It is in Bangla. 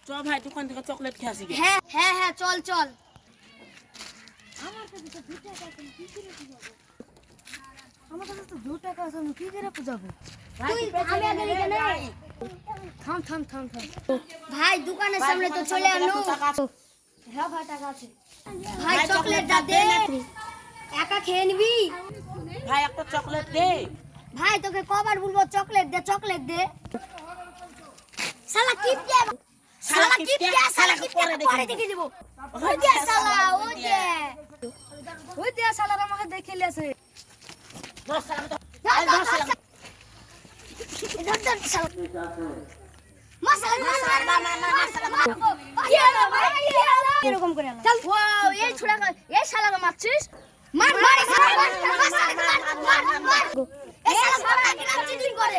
চল ভাই দোকান থেকে চকলেট খেয়ে আসি। হ্যাঁ হ্যাঁ হ্যাঁ চল চল। আমার কাছে তো 2 টাকা আছে, আমি কি করে পূজাবো? আমি আগে নিতে নাই। থাম থাম থাম থাম। ভাই দোকানের সামনে তো চলে আনো। হ্যাঁ ভাই টাকা আছে। ভাই চকলেটটা দে, একা খেয়ে নিবি। ভাই একটা চকলেট দে। ভাই তোকে কবার বলবো চকলেট দে, চকলেট দে। শালা কিপ দে, শালা কিপ দে, শালা কিপ দে, পরে দেখে দিব। ওই দে শালা, ওই দে। ওই দিয়া শালারা আমাকে দেখে লিয়েছে। দশ টাকা তো ধর, ধর, ধর, ধর, শালা। এরকম করে চল। ওয়াও, এই ছোড়া এই শালাকে মারছিস? মার মার এই শালা, মার মার মার মার। এই শালা বাবা কি চিটিং করে?